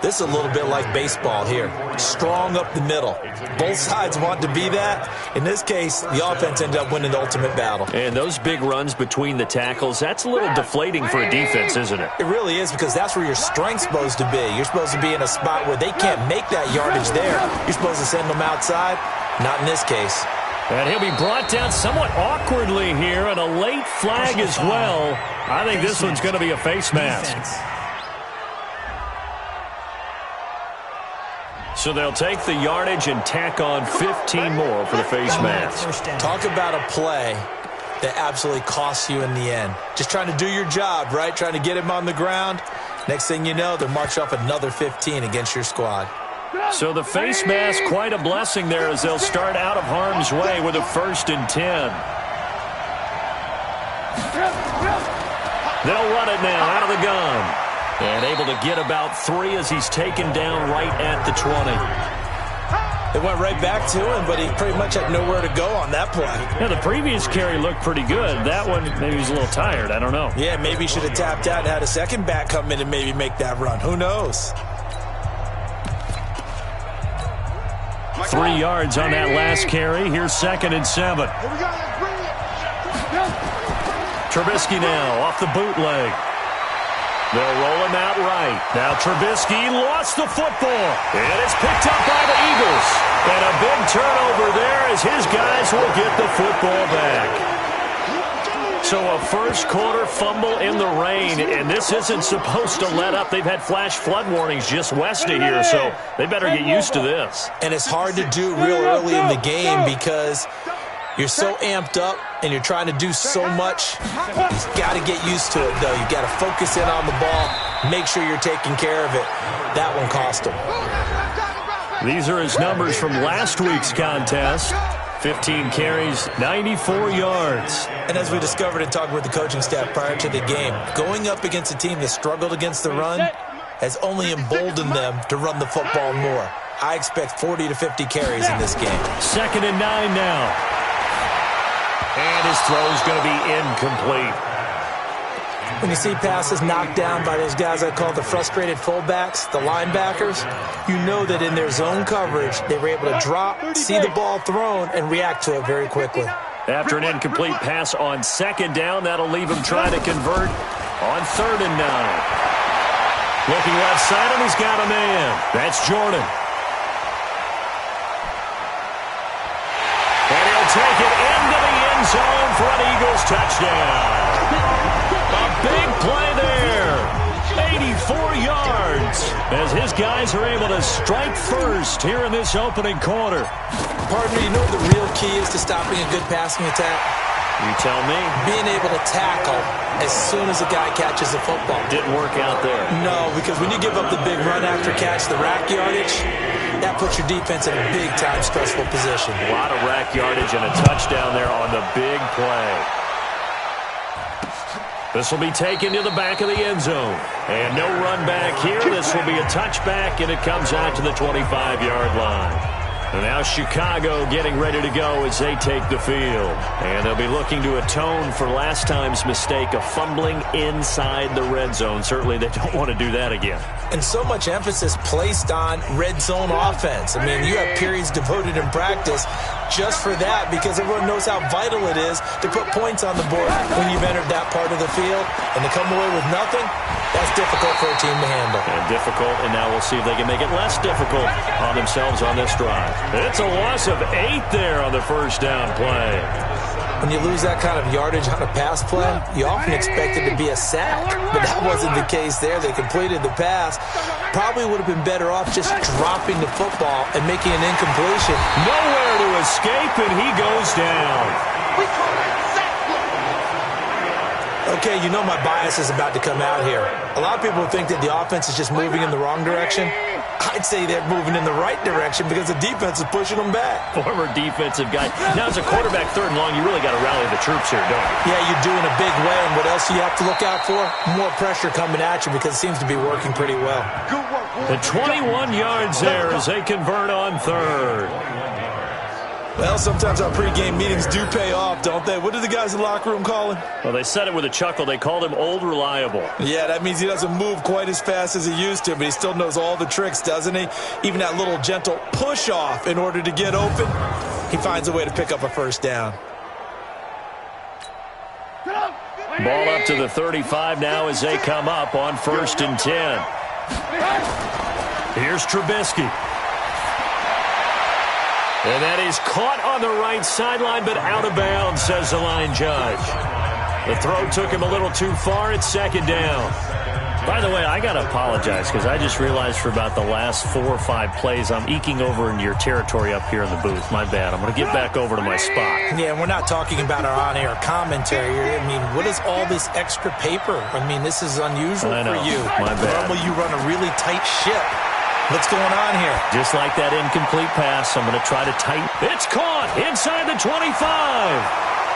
This is a little bit like baseball here. Strong up the middle. Both sides want to be that. In this case, the offense ended up winning the ultimate battle. And those big runs between the tackles, that's a little deflating for a defense, isn't it? It really is, because that's where your strength's supposed to be. You're supposed to be in a spot where they can't make that yardage there. You're supposed to send them outside. Not in this case. And he'll be brought down somewhat awkwardly here, and a late flag as well. I think this one's going to be a face mask. So they'll take the yardage and tack on 15 more for the face mask. Talk about a play that absolutely costs you in the end. Just trying to do your job, right? Trying to get him on the ground. Next thing you know, they'll march off another 15 against your squad. So the face mask, quite a blessing there as they'll start out of harm's way with a 1st and 10. They'll run it now out of the gun. And able to get about 3 as he's taken down right at the 20. They went right back to him, but he pretty much had nowhere to go on that play. Yeah, the previous carry looked pretty good. That one, maybe he's a little tired. I don't know. Yeah, maybe he should have tapped out and had a second back come in and maybe make that run. Who knows? 3 yards on that last carry. Here's 2nd and 7. Trubisky now off the bootleg. They'll roll him out right. Now Trubisky lost the football. And it's picked up by the Eagles. And a big turnover there as his guys will get the football back. So a first quarter fumble in the rain, and this isn't supposed to let up. They've had flash flood warnings just west of here, so they better get used to this. And it's hard to do real early in the game because you're so amped up and you're trying to do so much. You've got to get used to it, though. You've got to focus in on the ball, make sure you're taking care of it. That one cost him. These are his numbers from last week's contest. 15 carries, 94 yards. And as we discovered in talking with the coaching staff prior to the game, going up against a team that struggled against the run has only emboldened them to run the football more. I expect 40 to 50 carries in this game. 2nd and 9 now. And his throw is going to be incomplete. When you see passes knocked down by those guys I call the frustrated fullbacks, the linebackers, you know that in their zone coverage, they were able to drop, see the ball thrown, and react to it very quickly. After an incomplete pass on 2nd down, that'll leave him trying to convert on 3rd and 9. Looking left side, and he's got a man. That's Jordan. And he'll take it into the end zone for an Eagles touchdown. A big play there. 84 yards as his guys are able to strike first here in this opening quarter. Partner, you know what the real key is to stopping a good passing attack? You tell me. Being able to tackle as soon as a guy catches the football. Didn't work out there. No, because when you give up the big run after catch, the rack yardage, that puts your defense in a big-time stressful position. A lot of rack yardage and a touchdown there on the big play. This will be taken to the back of the end zone. And no run back here. This will be a touchback, and it comes out to the 25-yard line. And now Chicago getting ready to go as they take the field. And they'll be looking to atone for last time's mistake of fumbling inside the red zone. Certainly they don't want to do that again. And so much emphasis placed on red zone offense. I mean, you have periods devoted in practice just for that because everyone knows how vital it is to put points on the board when you've entered that part of the field. And to come away with nothing, that's difficult for a team to handle. And difficult, and now we'll see if they can make it less difficult on themselves on this drive. It's a loss of 8 there on the first down play. When you lose that kind of yardage on a pass play, you often expect it to be a sack. But that wasn't the case there. They completed the pass. Probably would have been better off just dropping the football and making an incompletion. Nowhere to escape, and he goes down. Okay, you know my bias is about to come out here. A lot of people think that the offense is just moving in the wrong direction. I'd say they're moving in the right direction because the defense is pushing them back. Former defensive guy. Now, as a quarterback, 3rd and long, you really got to rally the troops here, don't you? Yeah, you do in a big way. And what else do you have to look out for? More pressure coming at you because it seems to be working pretty well. The 21 yards there as they convert on 3rd. Well, sometimes our pregame meetings do pay off, don't they? What do the guys in the locker room call him? Well, they said it with a chuckle. They called him Old Reliable. Yeah, that means he doesn't move quite as fast as he used to, but he still knows all the tricks, doesn't he? Even that little gentle push-off in order to get open, he finds a way to pick up a first down. Ball up to the 35 now as they come up on 1st and 10. Here's Trubisky. And that is caught on the right sideline, but out of bounds, says the line judge. The throw took him a little too far. It's 2nd down. By the way, I got to apologize because I just realized for about the last 4 or 5 plays, I'm eking over into your territory up here in the booth. My bad. I'm going to get back over to my spot. Yeah, and we're not talking about our on-air commentary here. I mean, what is all this extra paper? I mean, this is unusual for you. My bad. Normally you run a really tight ship. What's going on here? Just like that incomplete pass, I'm going to try to tighten. It's caught inside the 25.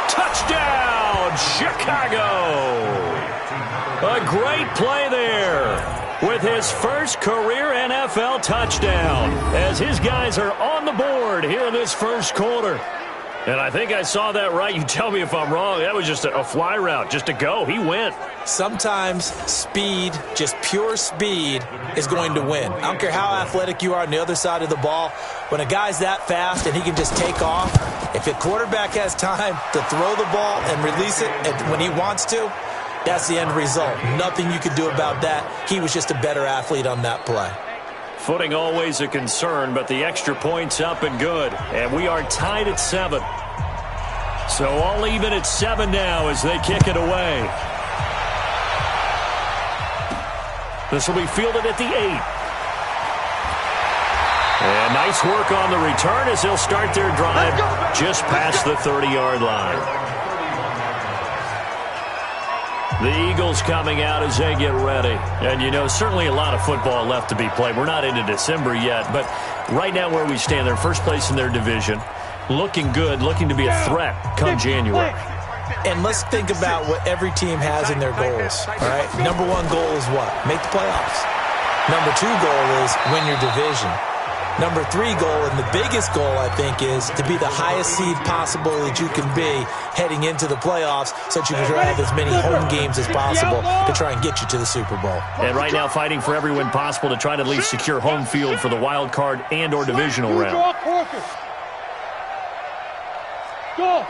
Touchdown, Chicago. A great play there with his first career NFL touchdown as his guys are on the board here in this first quarter. And I think I saw that right. You tell me if I'm wrong. That was just a fly route, just to go. He went. Sometimes speed, just pure speed, is going to win. I don't care how athletic you are on the other side of the ball. When a guy's that fast and he can just take off, if a quarterback has time to throw the ball and release it when he wants to, that's the end result. Nothing you could do about that. He was just a better athlete on that play. Footing always a concern, but the extra point's up and good. And we are tied at 7. So all even at 7 now as they kick it away. This will be fielded at the 8. And nice work on the return as they'll start their drive just past the 30-yard line. The Eagles coming out as they get ready. And, you know, certainly a lot of football left to be played. We're not into December yet, but right now where we stand, they're first place in their division. Looking good, looking to be a threat come January. And let's think about what every team has in their goals, all right? Number 1 goal is what? Make the playoffs. Number 2 goal is win your division. Number 3 goal, and the biggest goal, I think, is to be the highest seed possible that you can be heading into the playoffs so that you can try to have as many home games as possible to try and get you to the Super Bowl. And right now fighting for every win possible to try to at least secure home field for the wild card and or divisional round. Go!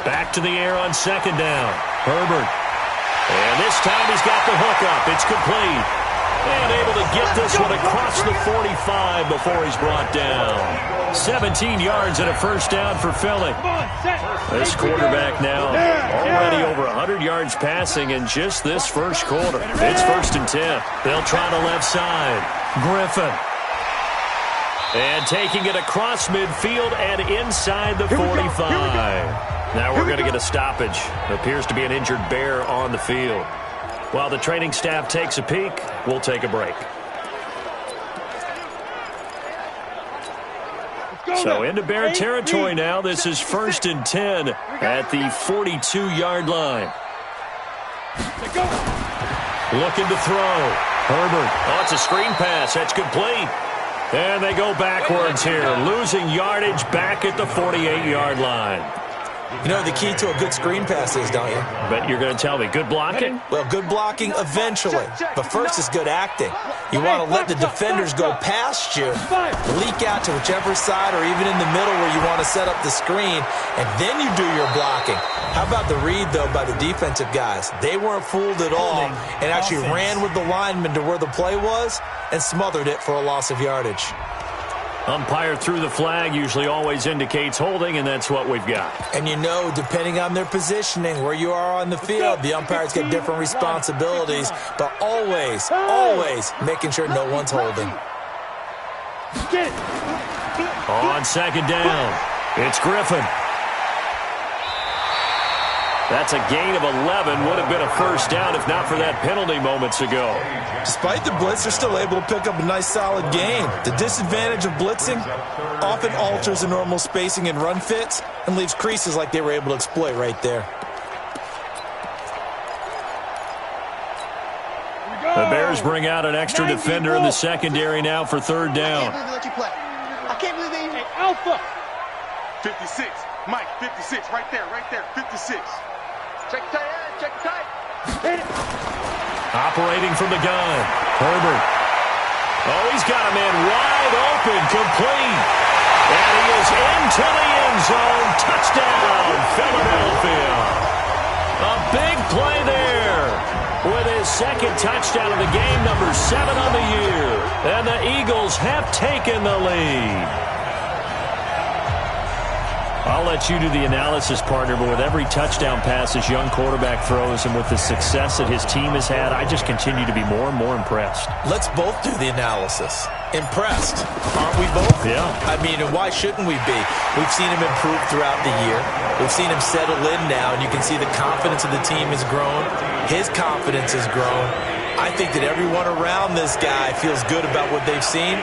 Back to the air on 2nd down. Herbert. And this time he's got the hook up. It's complete. And able to get this one across the 45 before he's brought down. 17 yards and a first down for Philly. This quarterback now already over 100 yards passing in just this first quarter. It's 1st and 10. They'll try the left side. Griffin. And taking it across midfield and inside the 45. Now we're going to get a stoppage. Appears to be an injured Bear on the field. While the training staff takes a peek, we'll take a break. So into Bear territory now. This is 1st and 10 at the 42-yard line. Looking to throw. Herbert. Oh, it's a screen pass. That's complete. And they go backwards here, losing yardage back at the 48-yard line. You know the key to a good screen pass is, don't you? But you're going to tell me, good blocking? Well, good blocking eventually. But first is good acting. You want to let the defenders go past you, leak out to whichever side or even in the middle where you want to set up the screen, and then you do your blocking. How about the read, though, by the defensive guys? They weren't fooled at all and actually ran with the lineman to where the play was and smothered it for a loss of yardage. Umpire threw the flag, usually always indicates holding, and that's what we've got. And you know, depending on their positioning, where you are on the field, the umpires get different responsibilities, but always, always making sure no one's holding. On 2nd down, it's Griffin. That's a gain of 11. Would have been a first down if not for that penalty moments ago. Despite the blitz, they're still able to pick up a nice solid gain. The disadvantage of blitzing often alters the normal spacing and run fits and leaves creases like they were able to exploit right there. The Bears bring out an extra defender in the secondary now for third down. I can't believe they even... Hey, Alpha! 56. Mike, 56. Right there, 56. Check tight end, check tight. Operating from the gun. Herbert. Oh, he's got a man wide open, complete. And he is into the end zone. Touchdown, Philadelphia. A big play there with his second touchdown of the game, number 7 on the year. And the Eagles have taken the lead. I'll let you do the analysis, partner, but with every touchdown pass this young quarterback throws and with the success that his team has had, I just continue to be more and more impressed. Let's both do the analysis. Impressed, aren't we both? Yeah. I mean, and why shouldn't we be? We've seen him improve throughout the year. We've seen him settle in now, and you can see the confidence of the team has grown. His confidence has grown. I think that everyone around this guy feels good about what they've seen,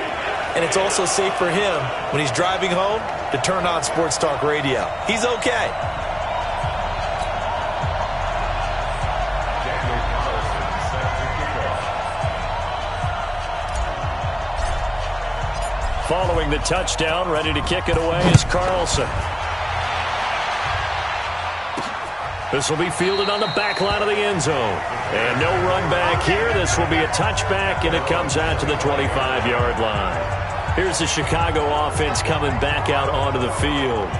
and it's also safe for him when he's driving home to turn on Sports Talk Radio. He's okay. Following the touchdown, ready to kick it away is Carlson. This will be fielded on the back line of the end zone. And no run back here. This will be a touchback, and it comes out to the 25-yard line. Here's the Chicago offense coming back out onto the field.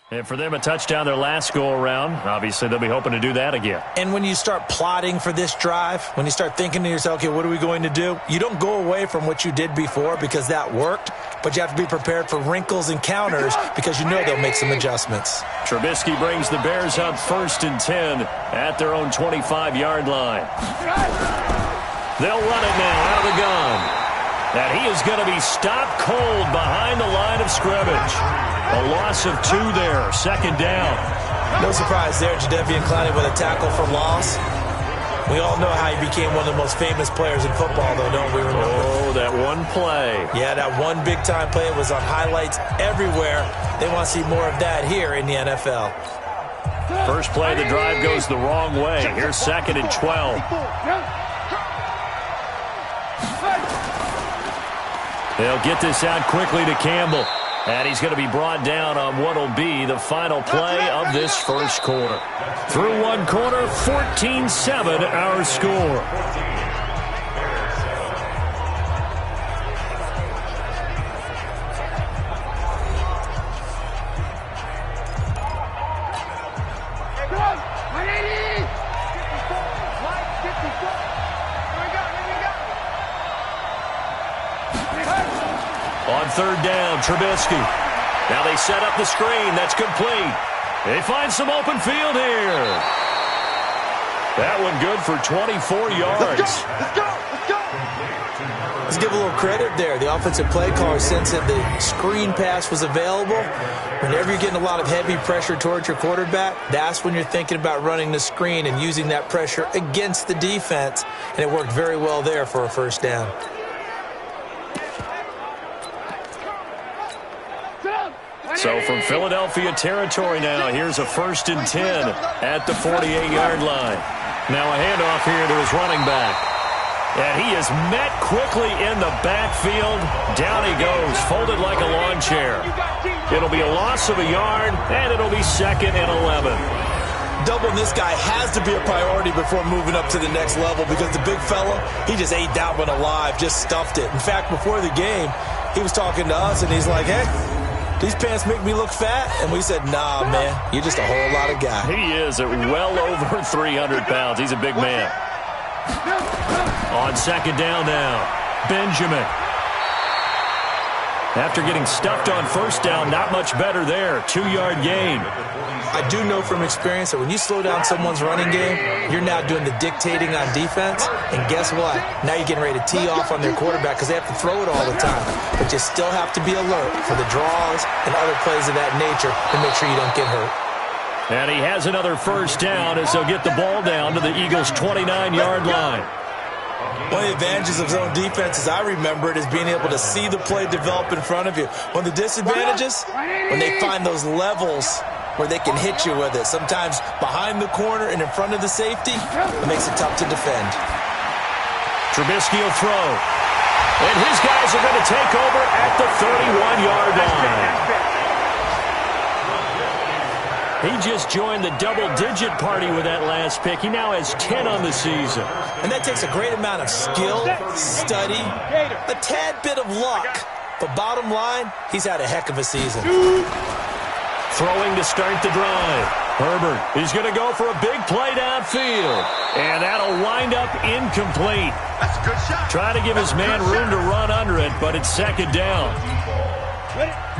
And for them, a touchdown their last go-around. Obviously, they'll be hoping to do that again. And when you start plotting for this drive, when you start thinking to yourself, okay, what are we going to do? You don't go away from what you did before because that worked, but you have to be prepared for wrinkles and counters because you know they'll make some adjustments. Trubisky brings the Bears up 1st and 10 at their own 25-yard line. They'll run it now out of the gun. And he is going to be stopped cold behind the line of scrimmage. A loss of 2 there, 2nd down. No surprise there, Jadeveon Clowney with a tackle for loss. We all know how he became one of the most famous players in football, though, don't we remember? Oh, that one play. Yeah, that one big-time play was on highlights everywhere. They want to see more of that here in the NFL. First play of the drive goes the wrong way. Here's 2nd and 12. They'll get this out quickly to Campbell. And he's going to be brought down on what will be the final play of this first quarter. Through one quarter, 14-7 our score. On 3rd down, Trubisky. Now they set up the screen. That's complete. They find some open field here. That one good for 24 yards. Let's go! Let's give a little credit there. The offensive play caller sensed that the screen pass was available. Whenever you're getting a lot of heavy pressure towards your quarterback, that's when you're thinking about running the screen and using that pressure against the defense. And it worked very well there for a 1st down. So from Philadelphia territory now, here's a 1st and 10 at the 48-yard line. Now a handoff here to his running back. And he is met quickly in the backfield. Down he goes, folded like a lawn chair. It'll be a loss of a yard, and it'll be 2nd and 11. Doubling this guy has to be a priority before moving up to the next level because the big fella, he just ate that one alive, just stuffed it. In fact, before the game, he was talking to us, and he's like, hey, these pants make me look fat? And we said, nah, man, you're just a whole lot of guy. He is at well over 300 pounds. He's a big man. On second down now, Benjamin. After getting stuffed on first down, not much better there. 2-yard gain. I do know from experience that when you slow down someone's running game, you're now doing the dictating on defense. And guess what? Now you're getting ready to tee off on their quarterback because they have to throw it all the time. But you still have to be alert for the draws and other plays of that nature to make sure you don't get hurt. And he has another first down as they'll get the ball down to the Eagles' 29-yard line. One of the advantages of zone defense, as I remember it, is being able to see the play develop in front of you. One of the disadvantages, when they find those levels where they can hit you with it, sometimes behind the corner and in front of the safety, it makes it tough to defend. Trubisky will throw. And his guys are going to take over at the 31-yard line. He just joined the double-digit party with that last pick. He now has 10 on the season. And that takes a great amount of skill, study, a tad bit of luck. But bottom line, he's had a heck of a season. Throwing to start the drive. Herbert, he's going to go for a big play downfield. And that'll wind up incomplete. That's a good shot. Trying to give his man room to run under it, but it's second down.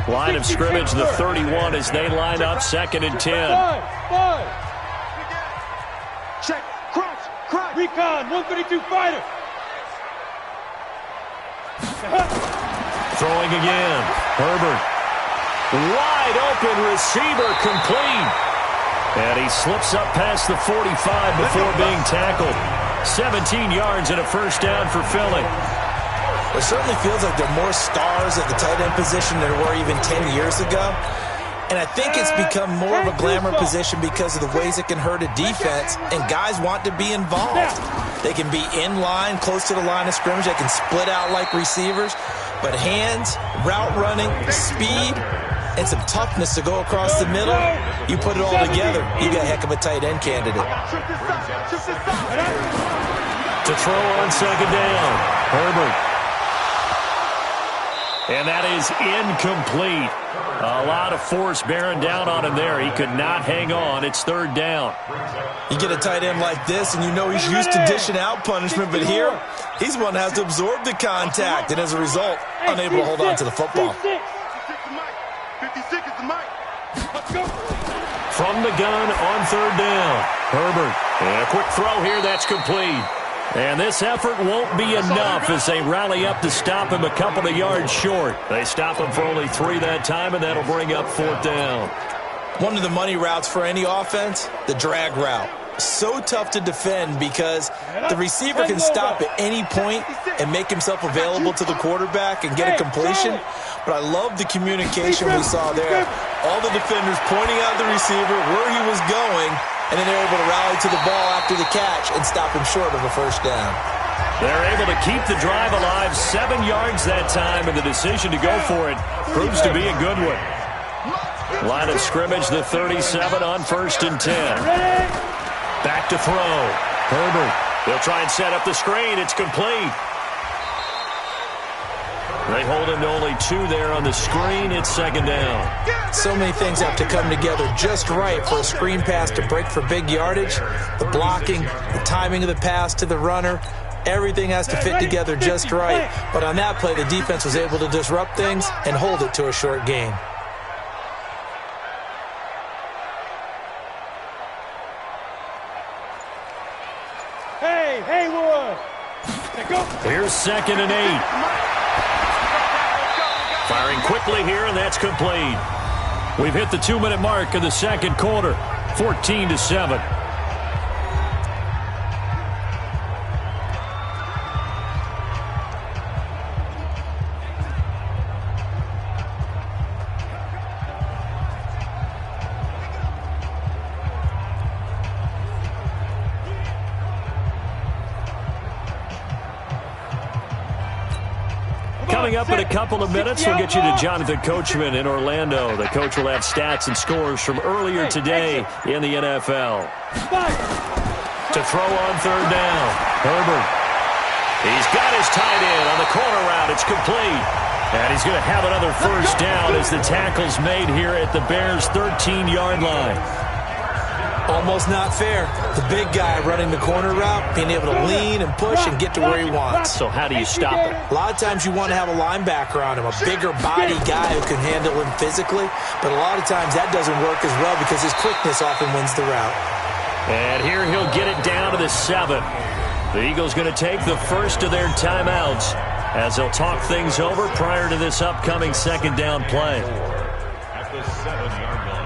Line of scrimmage, the 31, as they line up, 2nd and 10. Check. Cross. Recon. 132 fighter. Throwing again. Herbert. Wide open receiver, complete. And he slips up past the 45 before being tackled. 17 yards and a first down for Philly. It certainly feels like there are more stars at the tight end position than there were even 10 years ago. And I think it's become more of a glamour position because of the ways it can hurt a defense, and guys want to be involved. They can be in line, close to the line of scrimmage. They can split out like receivers. But hands, route running, speed, and some toughness to go across the middle, you put it all together, you got a heck of a tight end candidate. To throw on second down, Herbert. And that is incomplete. A lot of force bearing down on him there. He could not hang on. It's third down. You get a tight end like this, and you know he's used to dishing out punishment, but here, he's one that has to absorb the contact, and as a result, unable to hold on to the football. 56 is the mic. Let's go. From the gun on third down, Herbert. And a quick throw here, that's complete. And this effort won't be enough as they rally up to stop him a couple of yards short. They stop him for only 3 that time, and that'll bring up fourth down. One of the money routes for any offense, the drag route. So tough to defend because the receiver can stop at any point and make himself available to the quarterback and get a completion. But I love the communication we saw there. All the defenders pointing out the receiver, where he was going, and then they're able to rally to the ball after the catch and stop him short of a first down. They're able to keep the drive alive, 7 yards that time, and the decision to go for it proves to be a good one. Line of scrimmage, the 37 on 1st and 10. Back to throw. Herbert. They'll try and set up the screen. It's complete. They hold him to only 2 there on the screen. It's second down. So many things have to come together just right for a screen pass to break for big yardage. The blocking, the timing of the pass to the runner, everything has to fit together just right. But on that play, the defense was able to disrupt things and hold it to a short gain. Hey, Haywood! Here's 2nd and 8. Firing quickly here, and that's complete. We've hit the 2-minute mark of the second quarter, 14-7. Coming up in a couple of minutes, we'll get you to Jonathan Coachman in Orlando. The coach will have stats and scores from earlier today in the NFL. To throw on third down, Herbert. He's got his tight end on the corner route. It's complete. And he's going to have another first down as the tackle's made here at the Bears' 13-yard line. Almost not fair. The big guy running the corner route, being able to lean and push and get to where he wants. So how do you stop it? A lot of times you want to have a linebacker on him, a bigger body guy who can handle him physically. But a lot of times that doesn't work as well because his quickness often wins the route. And here he'll get it down to the 7. The Eagles going to take the first of their timeouts as they'll talk things over prior to this upcoming second down play. At the 7-yard line.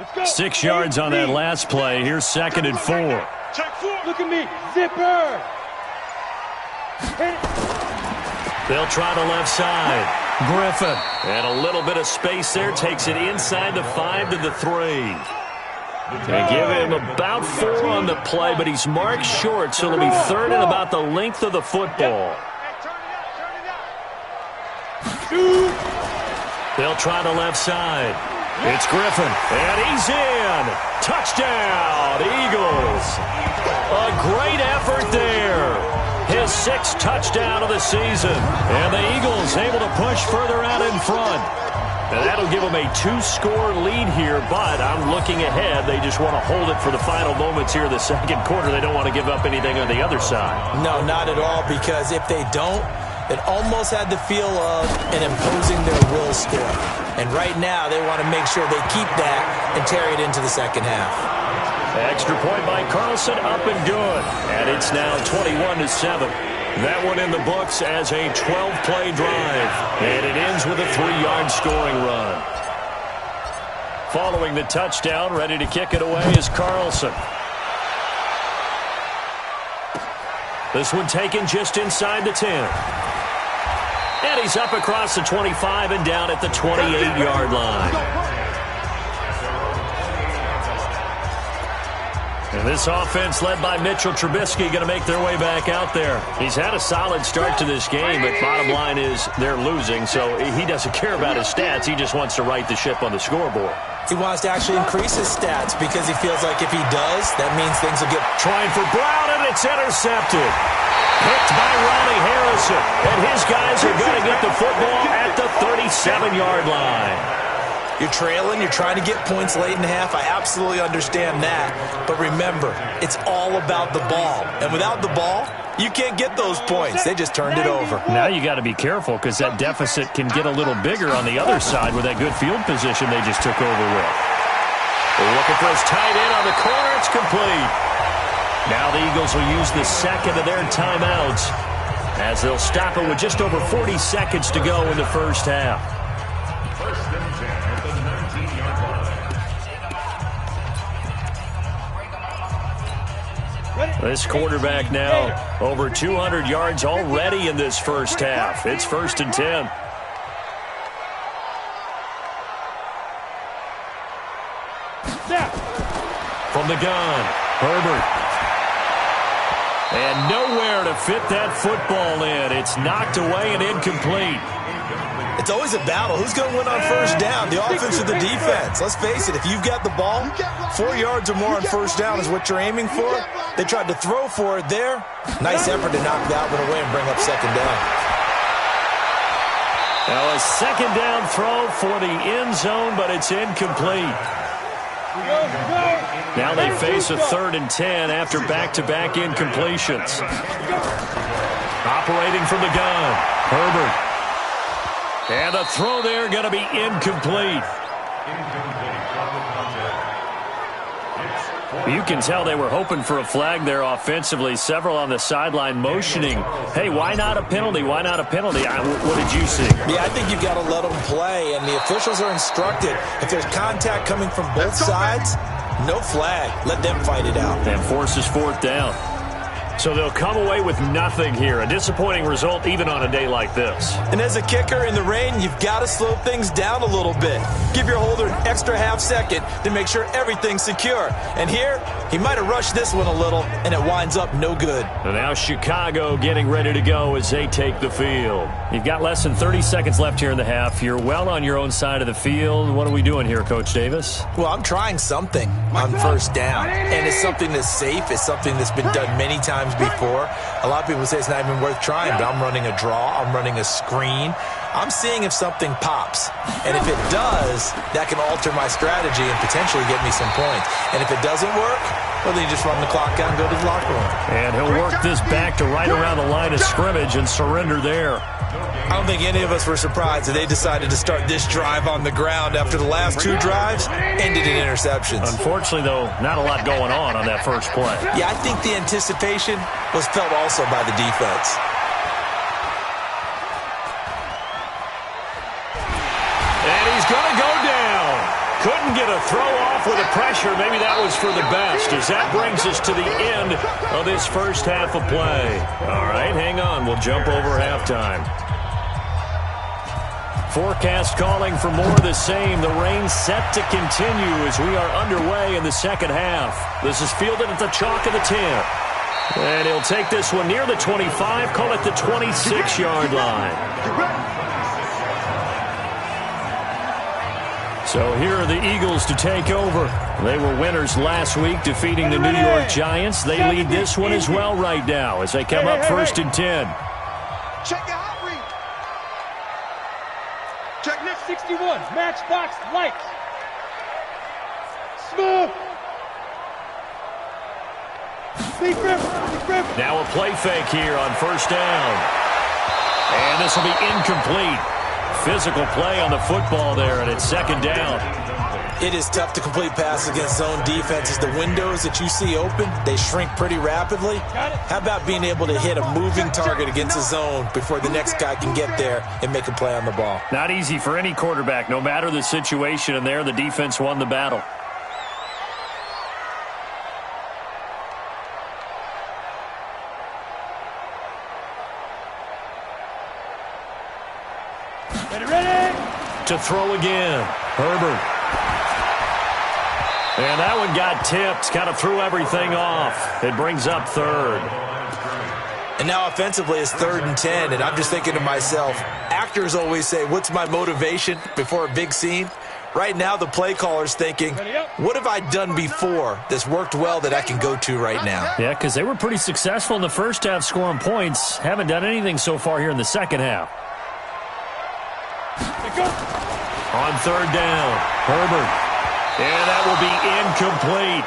Let's go. 6 yards on that last play. Here's 2nd and 4. Check 4. Look at me. Zipper. Hit it. They'll try the left side. Griffin. And a little bit of space there. Takes it inside the 5 to the 3. They give him about 4 on the play, but he's marked short, so it'll be 3rd and about the length of the football. They'll try the left side. It's Griffin, and he's in. Touchdown, Eagles. A great effort there. His 6th touchdown of the season. And the Eagles able to push further out in front. And that'll give them a 2-score lead here, but I'm looking ahead. They just want to hold it for the final moments here in the second quarter. They don't want to give up anything on the other side. No, not at all, because if they don't, it almost had the feel of an imposing their will score. And right now, they want to make sure they keep that and carry it into the second half. Extra point by Carlson, up and good. And it's now 21-7. That one in the books as a 12-play drive. And it ends with a 3-yard scoring run. Following the touchdown, ready to kick it away is Carlson. This one taken just inside the 10. And he's up across the 25 and down at the 28-yard line. And this offense led by Mitchell Trubisky going to make their way back out there. He's had a solid start to this game, but bottom line is they're losing, so he doesn't care about his stats. He just wants to right the ship on the scoreboard. He wants to actually increase his stats because he feels like if he does, that means things will get... Trying for Brown, and it's intercepted. Picked by Ronnie Harrison. And his guys are going to get the football at the 37-yard line. You're trailing, you're trying to get points late in the half. I absolutely understand that. But remember, it's all about the ball. And without the ball, you can't get those points. They just turned it over. Now you got to be careful because that deficit can get a little bigger on the other side with that good field position they just took over with. They're looking for his tight end on the corner. It's complete. Now the Eagles will use the second of their timeouts as they'll stop it with just over 40 seconds to go in the first half. First and 10 at the 19-yard line. This quarterback now over 200 yards already in this first half. It's 1st and 10. From the gun, Herbert. And nowhere to fit that football in. It's knocked away and incomplete. It's always a battle. Who's going to win on first down, the offense or the defense? Let's face it, if you've got the ball, 4 yards or more on first down is what you're aiming for. They tried to throw for it there. Nice effort to knock that one away and bring up second down. Now a second down throw for the end zone, but it's incomplete. Now they face a 3rd and 10 after back-to-back incompletions. Operating from the gun, Herbert. And a throw there going to be incomplete. You can tell they were hoping for a flag there offensively. Several on the sideline motioning, hey, why not a penalty? Why not a penalty? What did you see? Yeah, I think you've got to let them play, and the officials are instructed. If there's contact coming from both sides, no flag. Let them fight it out. And forces fourth down. So they'll come away with nothing here. A disappointing result even on a day like this. And as a kicker in the rain, you've got to slow things down a little bit. Give your holder an extra half second to make sure everything's secure. And here, he might have rushed this one a little, and it winds up no good. And now Chicago getting ready to go as they take the field. You've got less than 30 seconds left here in the half. You're well on your own side of the field. What are we doing here, Coach Davis? Well, I'm trying something on first down. And it's something that's safe. It's something that's been done many times before. A lot of people say it's not even worth trying, but I'm running a draw. I'm running a screen. I'm seeing if something pops. And if it does, that can alter my strategy and potentially get me some points. And if it doesn't work, well, then you just run the clock out and go to the locker room. And he'll work this back to right around the line of scrimmage and surrender there. I don't think any of us were surprised that they decided to start this drive on the ground after the last two drives ended in interceptions. Unfortunately, though, not a lot going on that first play. Yeah, I think the anticipation was felt also by the defense. And he's going to go down. Couldn't get a throw off with the pressure. Maybe that was for the best, as that brings us to the end of this first half of play. All right, hang on. We'll jump over halftime. Forecast calling for more of the same. The rain set to continue as we are underway in the second half. This is fielded at the chalk of the 10. And he'll take this one near the 25, call it the 26-yard line. So here are the Eagles to take over. They were winners last week, defeating the New York Giants. They lead this one as well right now as they come up first and 10. Check your hot read. Check next 61, matchbox lights. Smooth. Big grip. Now a play fake here on first down. And this will be incomplete. Physical play on the football there, and it's second down. It is tough to complete passes against zone defenses. The windows that you see open, they shrink pretty rapidly. How about being able to hit a moving target against a zone before the next guy can get there and make a play on the ball? Not easy for any quarterback, no matter the situation, and there the defense won the battle. Ready? To throw again, Herbert. And that one got tipped, kind of threw everything off. It brings up third. And now offensively it's 3rd and 10, and I'm just thinking to myself, actors always say, what's my motivation before a big scene? Right now the play caller's thinking, what have I done before that's worked well that I can go to right now? Yeah, because they were pretty successful in the first half scoring points. Haven't done anything so far here in the second half. On third down, Herbert. And that will be incomplete.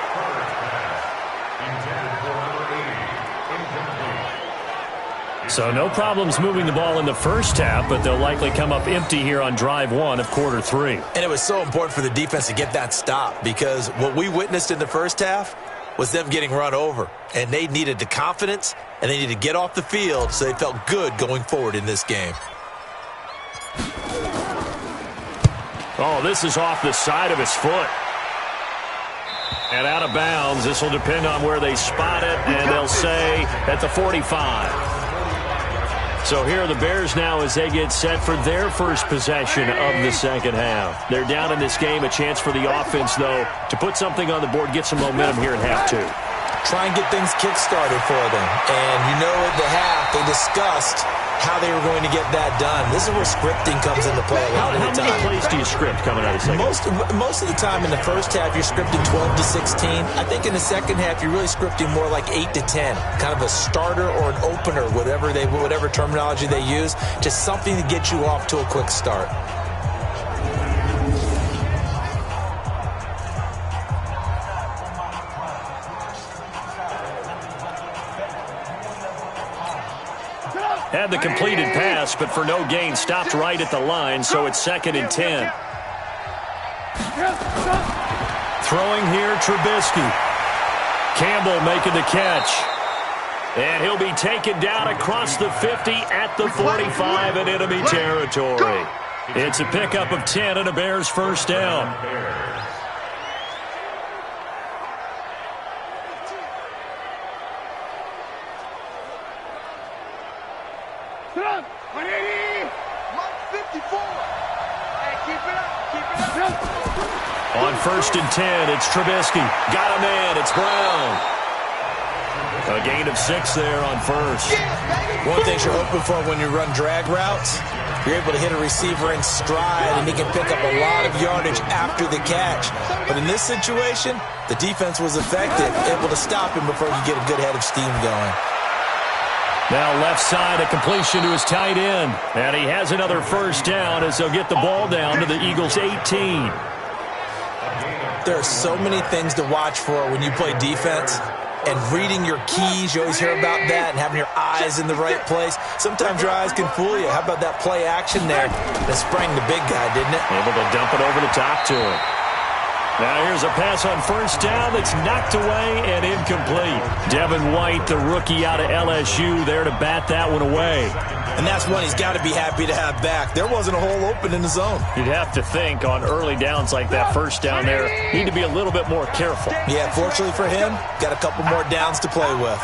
So no problems moving the ball in the first half, but they'll likely come up empty here on drive one of quarter three. And it was so important for the defense to get that stop, because what we witnessed in the first half was them getting run over. And they needed the confidence, and they needed to get off the field so they felt good going forward in this game. Oh, this is off the side of his foot. And out of bounds. This will depend on where they spot it, and they'll say at the 45. So here are the Bears now as they get set for their first possession of the second half. They're down in this game. A chance for the offense, though, to put something on the board, get some momentum here in half two. Try and get things kick-started for them. And you know at the half they discussed how they were going to get that done. This is where scripting comes into play a lot of the time. How many plays do you script coming out of the second? Most of the time in the first half, you're scripting 12 to 16. I think in the second half, you're really scripting more like 8 to 10. Kind of a starter or an opener, whatever terminology they use. Just something to get you off to a quick start. Had the completed pass, but for no gain, stopped right at the line, so it's 2nd and 10. Throwing here, Trubisky. Campbell making the catch. And he'll be taken down across the 50 at the 45 in enemy territory. It's a pickup of 10 and a Bears first down. On 1st and 10, it's Trubisky. Got a man. It's Brown. A gain of 6 there on first. One thing you're hoping for when you run drag routes, you're able to hit a receiver in stride, and he can pick up a lot of yardage after the catch. But in this situation, the defense was effective, able to stop him before you get a good head of steam going. Now left side, a completion to his tight end. And he has another first down as they'll get the ball down to the Eagles' 18. There are so many things to watch for when you play defense. And reading your keys, you always hear about that, and having your eyes in the right place. Sometimes your eyes can fool you. How about that play action there that sprang the big guy, didn't it? Able to dump it over the top to him. Now here's a pass on first down that's knocked away and incomplete. Devin White, the rookie out of LSU, there to bat that one away. And that's one he's got to be happy to have back. There wasn't a hole open in the zone. You'd have to think on early downs like that first down there, need to be a little bit more careful. Yeah, fortunately for him, got a couple more downs to play with.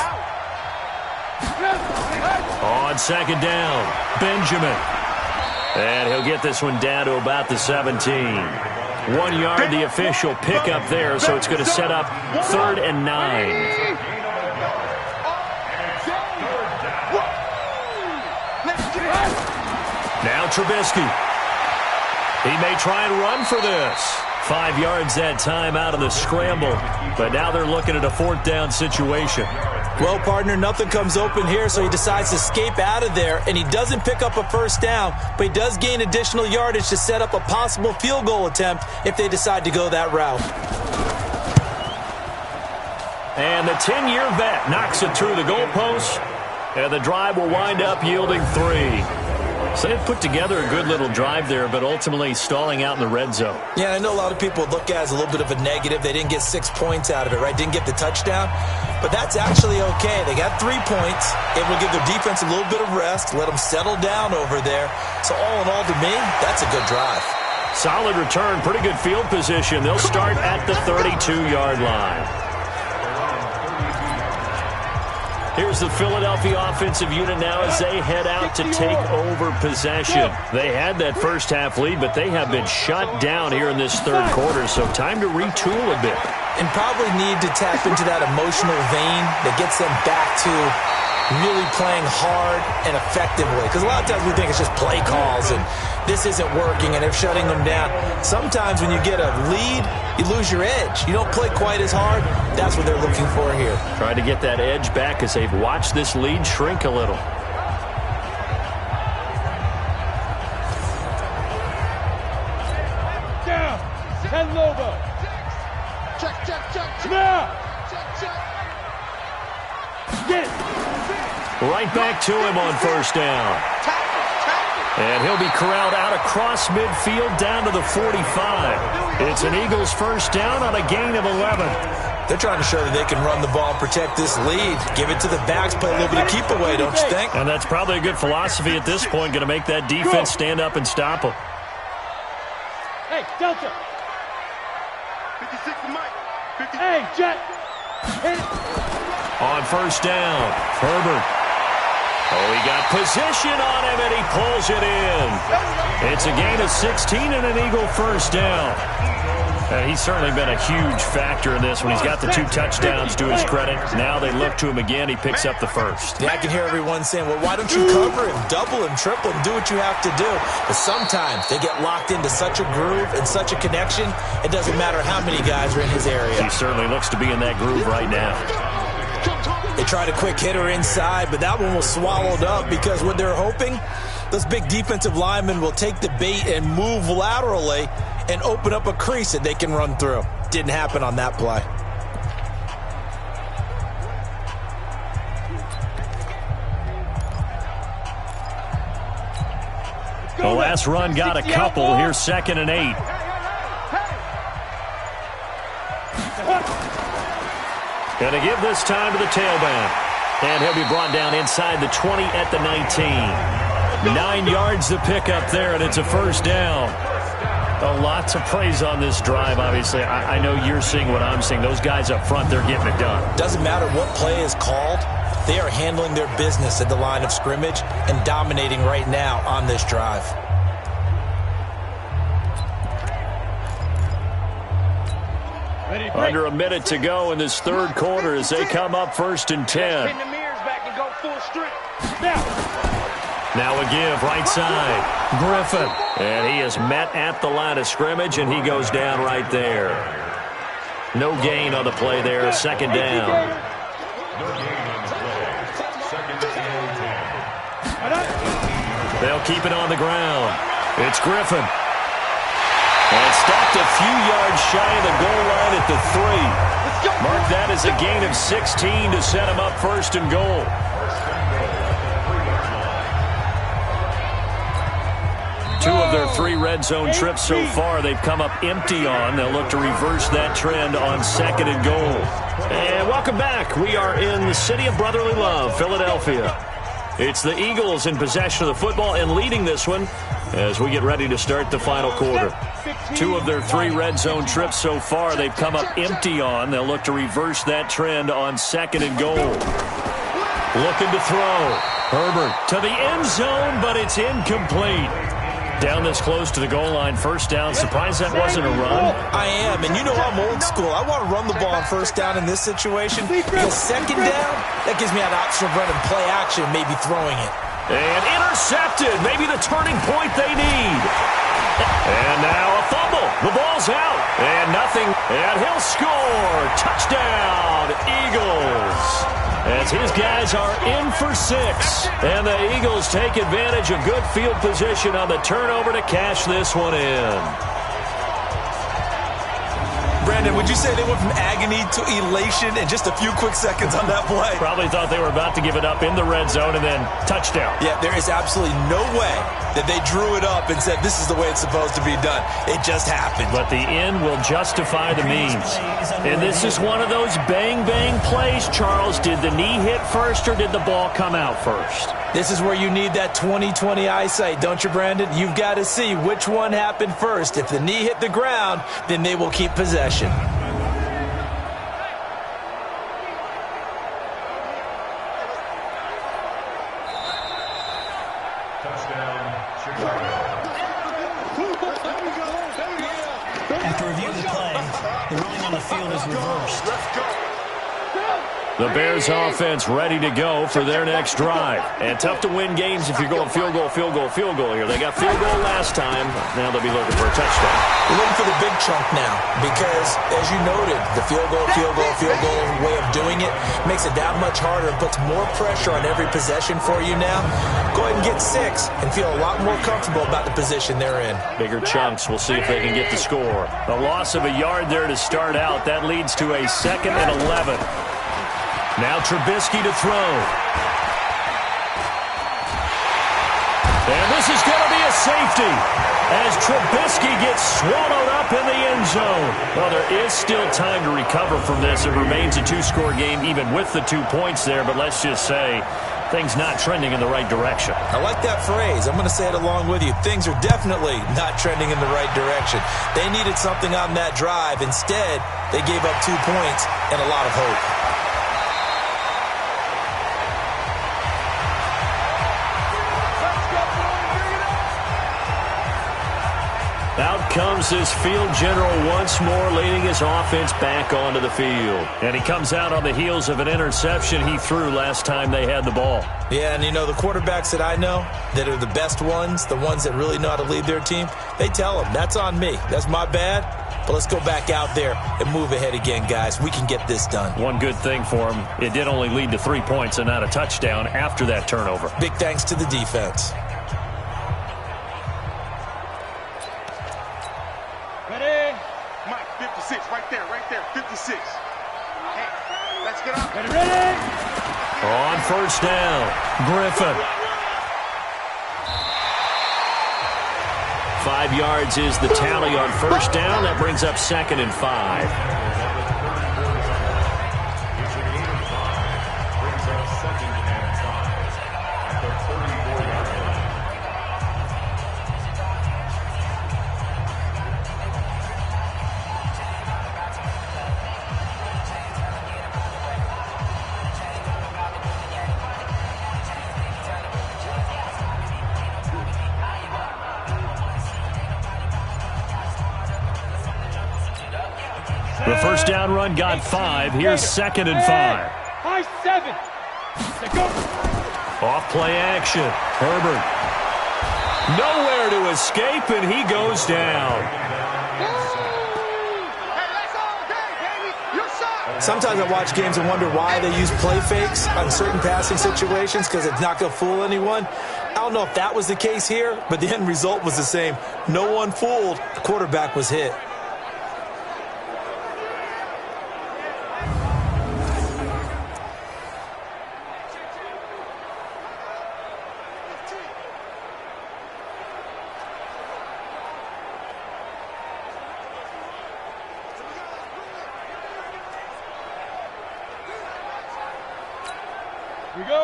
On second down, Benjamin. And he'll get this one down to about the 17. 1 yard, the official pickup there, so it's going to set up 3rd and 9. Now Trubisky. He may try and run for this. 5 yards that time out of the scramble, but now they're looking at a 4th down situation. Well, partner, nothing comes open here, so he decides to escape out of there, and he doesn't pick up a first down, but he does gain additional yardage to set up a possible field goal attempt if they decide to go that route. And the 10-year vet knocks it through the goalpost, and the drive will wind up yielding 3. So they've put together a good little drive there, but ultimately stalling out in the red zone. Yeah, I know a lot of people look at it as a little bit of a negative. They didn't get 6 points out of it, right? Didn't get the touchdown. But that's actually okay. They got 3 points. It will give their defense a little bit of rest, let them settle down over there. So all in all, to me, that's a good drive. Solid return, pretty good field position. They'll start at the 32-yard line. Here's the Philadelphia offensive unit now as they head out to take over possession. They had that first half lead, but they have been shut down here in this 3rd quarter, so time to retool a bit. And probably need to tap into that emotional vein that gets them back to really playing hard and effectively. Because a lot of times we think it's just play calls and this isn't working and they're shutting them down. Sometimes when you get a lead, you lose your edge. You don't play quite as hard. That's what they're looking for here. Trying to get that edge back as they've watched this lead shrink a little. Down. Head over. Check. Now. Get it. Right back to him on first down. And he'll be corralled out across midfield down to the 45. It's an Eagles first down on a gain of 11. They're trying to show that they can run the ball and protect this lead. Give it to the backs, play a little bit of keep away, don't you think? And that's probably a good philosophy at this point, going to make that defense stand up and stop them. Hey, Delta. 56 to Mike. 50. Hey, Jet. Hit it. On first down, Herbert. Oh, he got position on him, and he pulls it in. It's a gain of 16 and an Eagle first down. And he's certainly been a huge factor in this when he's got the 2 touchdowns to his credit. Now they look to him again. He picks up the first. Yeah, I can hear everyone saying, well, why don't you cover him, double him, triple him, do what you have to do. But sometimes they get locked into such a groove and such a connection, it doesn't matter how many guys are in his area. He certainly looks to be in that groove right now. They tried a quick hitter inside, but that one was swallowed up because what they're hoping, those big defensive linemen will take the bait and move laterally and open up a crease that they can run through. Didn't happen on that play. The last run got a couple. Here's 2nd and 8. Going to give this time to the tailback. And he'll be brought down inside the 20 at the 19. 9 yards to pick up there, and it's a first down. Lots of praise on this drive, obviously. I know you're seeing what I'm seeing. Those guys up front, they're getting it done. Doesn't matter what play is called. They are handling their business at the line of scrimmage and dominating right now on this drive. Under a minute to go in this third quarter as they come up 1st and 10. Pin the mirrors back and go full strength. Now a give, right side. Griffin. And he is met at the line of scrimmage, and he goes down right there. No gain on the play there. Second down. They'll keep it on the ground. It's Griffin. And stopped a few yards shy of the goal line at the 3. Mark that as a gain of 16 to set him up 1st and goal. Two of their 3 red zone trips so far they've come up empty on. They'll look to reverse that trend on 2nd and goal. And welcome back. We are in the city of brotherly love, Philadelphia. It's the Eagles in possession of the football and leading this one as we get ready to start the final quarter. 2 of their 3 red zone trips so far they've come up empty on. They'll look to reverse that trend on 2nd and goal. Looking to throw. Herbert to the end zone, but it's incomplete. Down this close to the goal line, first down. Surprised that wasn't a run? I am, and you know I'm old school. I want to run the ball on first down in this situation because second down, that gives me an option of running play action, maybe throwing it. And intercepted, maybe the turning point they need. And now a fumble. The ball's out. And nothing. And he'll score. Touchdown, Eagles. As his guys are in for 6. And the Eagles take advantage of good field position on the turnover to cash this one in. Brandon, would you say they went from agony to elation in just a few quick seconds on that play? Probably thought they were about to give it up in the red zone and then touchdown. Yeah, there is absolutely no way that they drew it up and said this is the way it's supposed to be done. It just happened. But the end will justify the means. And this is one of those bang-bang plays, Charles. Did the knee hit first or did the ball come out first? This is where you need that 20/20 eyesight, don't you, Brandon? You've got to see which one happened first. If the knee hit the ground, then they will keep possession. After review of the play, the ruling on the field is reversed. The Bears offense ready to go for their next drive. And tough to win games if you're going field goal, field goal, field goal here. They got field goal last time. Now they'll be looking for a touchdown. We're looking for the big chunk now because, as you noted, the field goal way of doing it makes it that much harder, puts more pressure on every possession for you now. Go ahead and get 6 and feel a lot more comfortable about the position they're in. Bigger chunks. We'll see if they can get the score. A loss of a yard there to start out. That leads to a 2nd and 11. Now Trubisky to throw. And this is going to be a safety as Trubisky gets swallowed up in the end zone. Well, there is still time to recover from this. It remains a 2-score game even with the 2 points there, but let's just say things not trending in the right direction. I like that phrase. I'm going to say it along with you. Things are definitely not trending in the right direction. They needed something on that drive. Instead, they gave up 2 points and a lot of hope. Out comes this field general once more, leading his offense back onto the field. And he comes out on the heels of an interception he threw last time they had the ball. Yeah, and you know, the quarterbacks that I know that are the best ones, the ones that really know how to lead their team, they tell them, that's on me. That's my bad. But let's go back out there and move ahead again, guys. We can get this done. One good thing for him, it did only lead to 3 points and not a touchdown after that turnover. Big thanks to the defense. Mike, 56, right there, 56. Hey, let's get up. Ready? On first down, Griffin. 5 yards is the tally on first down. That brings up 2nd and 5. first down run got 5. Here's 2nd and 5. High 7. Go. Off play action. Herbert. Nowhere to escape, and he goes down. Sometimes I watch games and wonder why they use play fakes on certain passing situations because it's not going to fool anyone. I don't know if that was the case here, but the end result was the same. No one fooled. The quarterback was hit.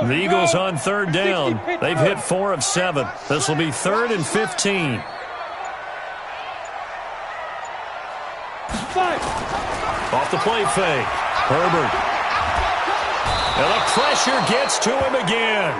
The Eagles on 3rd down. They've hit 4 of 7. This will be 3rd and 15. Off the play fake. Herbert. And the pressure gets to him again.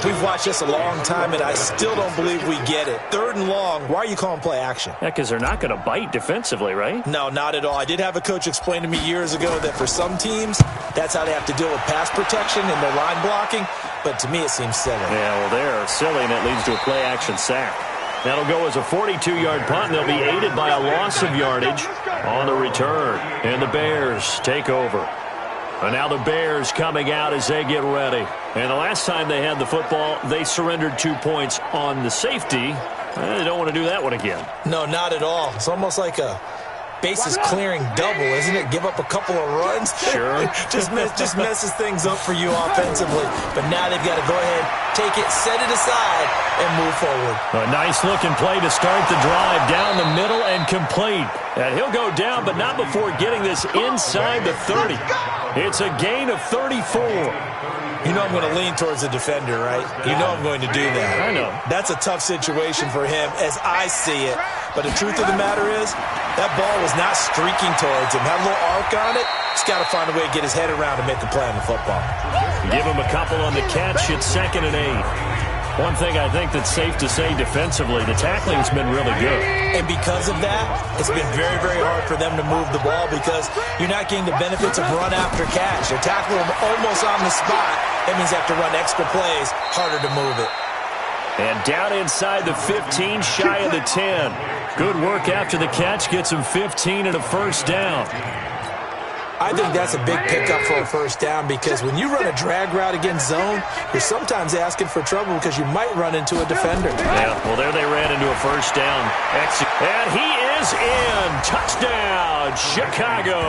We've watched this a long time, and I still don't believe we get it. 3rd and long. Why are you calling play action? Yeah, because they're not going to bite defensively, right? No, not at all. I did have a coach explain to me years ago that for some teams, that's how they have to deal with pass protection and their line blocking. But to me, it seems silly. Yeah, well, they're silly, and it leads to a play action sack. That'll go as a 42-yard punt, and they'll be aided by a loss of yardage on the return. And the Bears take over. And now the Bears coming out as they get ready. And the last time they had the football, they surrendered 2 points on the safety. They don't want to do that one again. No, not at all. It's almost like a bases clearing double, isn't it? Give up a couple of runs. Sure. just messes things up for you offensively. But now they've got to go ahead, take it, set it aside, and move forward. A nice-looking play to start the drive down the middle and complete. And he'll go down, but not before getting this inside the 30. It's a gain of 34. You know I'm going to lean towards the defender, right? You know I'm going to do that. I know. That's a tough situation for him as I see it. But the truth of the matter is, that ball was not streaking towards him. Had a little arc on it. He's got to find a way to get his head around and make a play on the football. Give him a couple on the catch. It's 2nd and 8. One thing I think that's safe to say defensively, the tackling's been really good. And because of that, it's been very, very hard for them to move the ball because you're not getting the benefits of run after catch. You're tackling them almost on the spot. That means they have to run extra plays, harder to move it. And down inside the 15, shy of the 10. Good work after the catch, gets him 15 and a first down. I think that's a big pickup for a first down because when you run a drag route against zone, you're sometimes asking for trouble because you might run into a defender. Yeah, well, there they ran into a first down. And he is in. Touchdown, Chicago.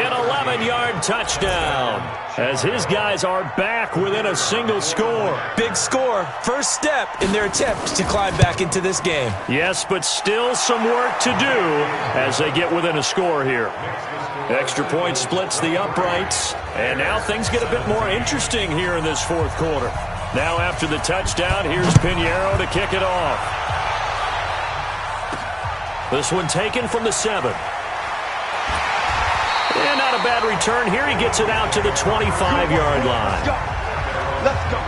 An 11-yard touchdown as his guys are back within a single score. Big score. First step in their attempt to climb back into this game. Yes, but still some work to do as they get within a score here. Extra point splits the uprights, and now things get a bit more interesting here in this fourth quarter. Now after the touchdown, here's Pinheiro to kick it off. This one taken from the 7. And not a bad return here. He gets it out to the 25-yard line. Let's go.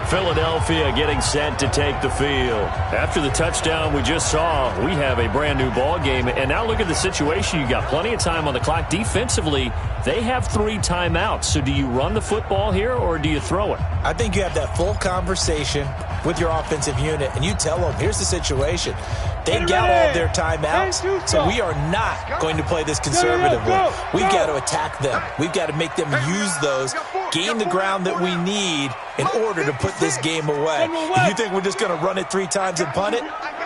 Philadelphia getting set to take the field. After the touchdown we just saw, we have a brand new ball game. And now look at the situation. You got plenty of time on the clock. Defensively, they have 3 timeouts. So do you run the football here or do you throw it? I think you have that full conversation with your offensive unit, and you tell them, here's the situation. They've got all of their timeouts, so we are not going to play this conservatively. We've got to attack them. We've got to make them use those, gain the ground that we need in order to put this game away. If you think we're just going to run it 3 times and punt it,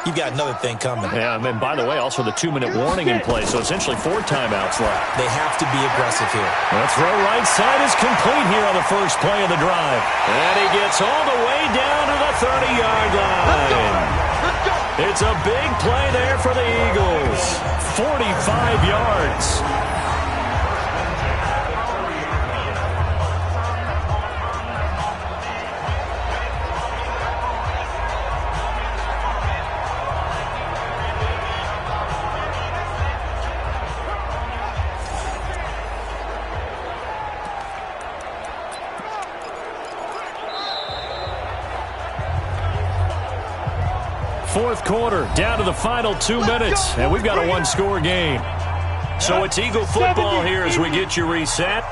you've got another thing coming. Yeah, and by the way, also the 2-minute warning in play, so essentially 4 timeouts left. They have to be aggressive here. That throw right side is complete here on the first play of the drive. And he gets all the way down to the 30-yard line. It's a big play there for the Eagles. 45 yards. fourth quarter, down to the final 2 minutes, and we've got a one-score game. So it's Eagle football here as we get you reset.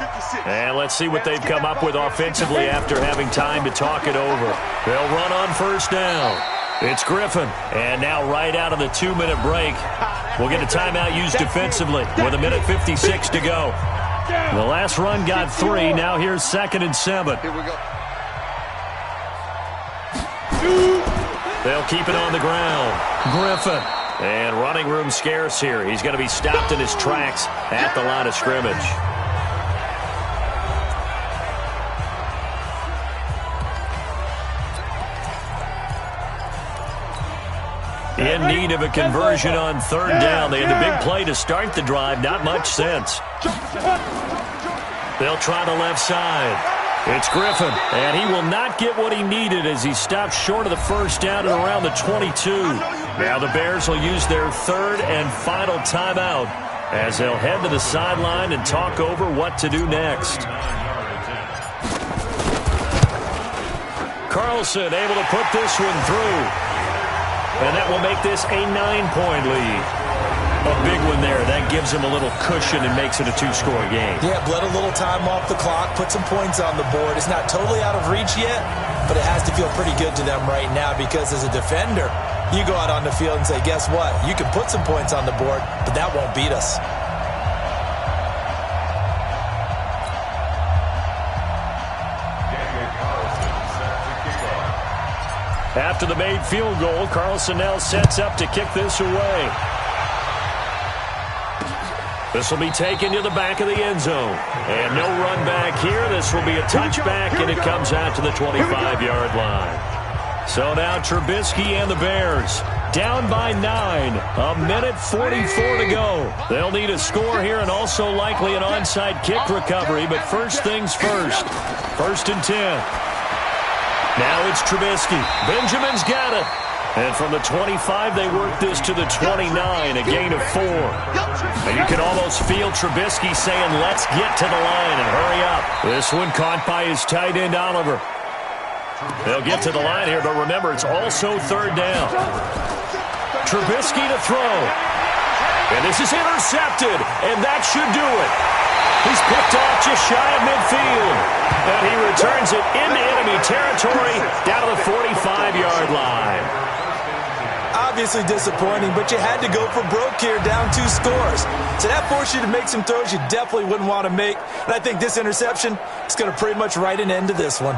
And let's see what they've come up with offensively after having time to talk it over. They'll run on first down. It's Griffin. And now right out of the 2-minute break, we'll get a timeout used defensively with 1:56 to go. The last run got 3. Now here's 2nd and 7. Here we go. They'll keep it on the ground. Griffin. And running room scarce here. He's going to be stopped in his tracks at the line of scrimmage. In need of a conversion on 3rd down. They had the big play to start the drive. Not much sense. They'll try the left side. It's Griffin, and he will not get what he needed as he stopped short of the first down at around the 22. Now the Bears will use their 3rd and final timeout as they'll head to the sideline and talk over what to do next. Carlson able to put this one through, and that will make this a 9-point lead. A big one there. That gives him a little cushion and makes it a 2-score game. Yeah, bled a little time off the clock, put some points on the board. It's not totally out of reach yet, but it has to feel pretty good to them right now because as a defender, you go out on the field and say, guess what? You can put some points on the board, but that won't beat us. After the made field goal, Carlson now sets up to kick this away. This will be taken to the back of the end zone. And no run back here. This will be a touchback, and it comes out to the 25-yard line. So now Trubisky and the Bears down by 9. 1:44 to go. They'll need a score here and also likely an onside kick recovery. But first things first. 1st and 10. Now it's Trubisky. Benjamin's got it. And from the 25, they work this to the 29, a gain of 4. And you can almost feel Trubisky saying, let's get to the line and hurry up. This one caught by his tight end, Oliver. They'll get to the line here, but remember, it's also 3rd down. Trubisky to throw. And this is intercepted, and that should do it. He's picked off just shy of midfield. And he returns it into enemy territory down to the 45-yard line. Obviously disappointing, but you had to go for broke here, down 2 scores. So that forced you to make some throws you definitely wouldn't want to make. And I think this interception is going to pretty much write an end to this one.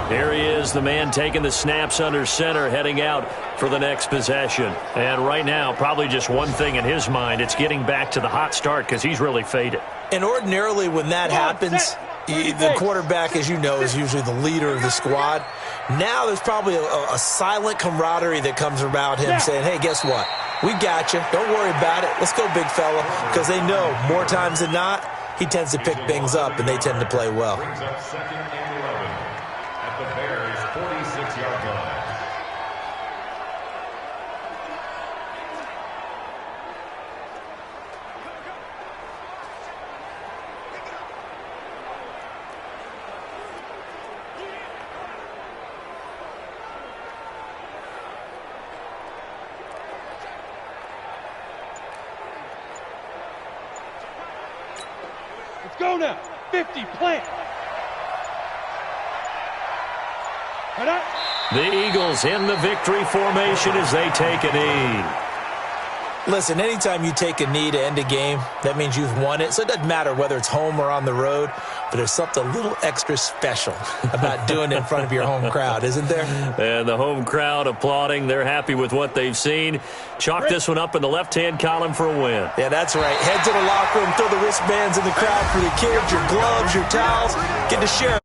Here he is, the man taking the snaps under center, heading out for the next possession. And right now, probably just one thing in his mind, it's getting back to the hot start because he's really faded. And ordinarily when that happens, the quarterback, as you know, is usually the leader of the squad. Now there's probably a silent camaraderie that comes about him saying, hey, guess what? We got you. Don't worry about it. Let's go, big fella. Because they know more times than not, he tends to pick things up, and they tend to play well. Brings up 2nd and 11 at the Bears' 46-yard line. Let's go now. 50, plant. The Eagles in the victory formation as they take a knee. Listen, anytime you take a knee to end a game, that means you've won it. So it doesn't matter whether it's home or on the road, but there's something a little extra special about doing it in front of your home crowd, isn't there? And the home crowd applauding. They're happy with what they've seen. Chalk this one up in the left-hand column for a win. Yeah, that's right. Head to the locker room, throw the wristbands in the crowd for the kids, your gloves, your towels. Get to share.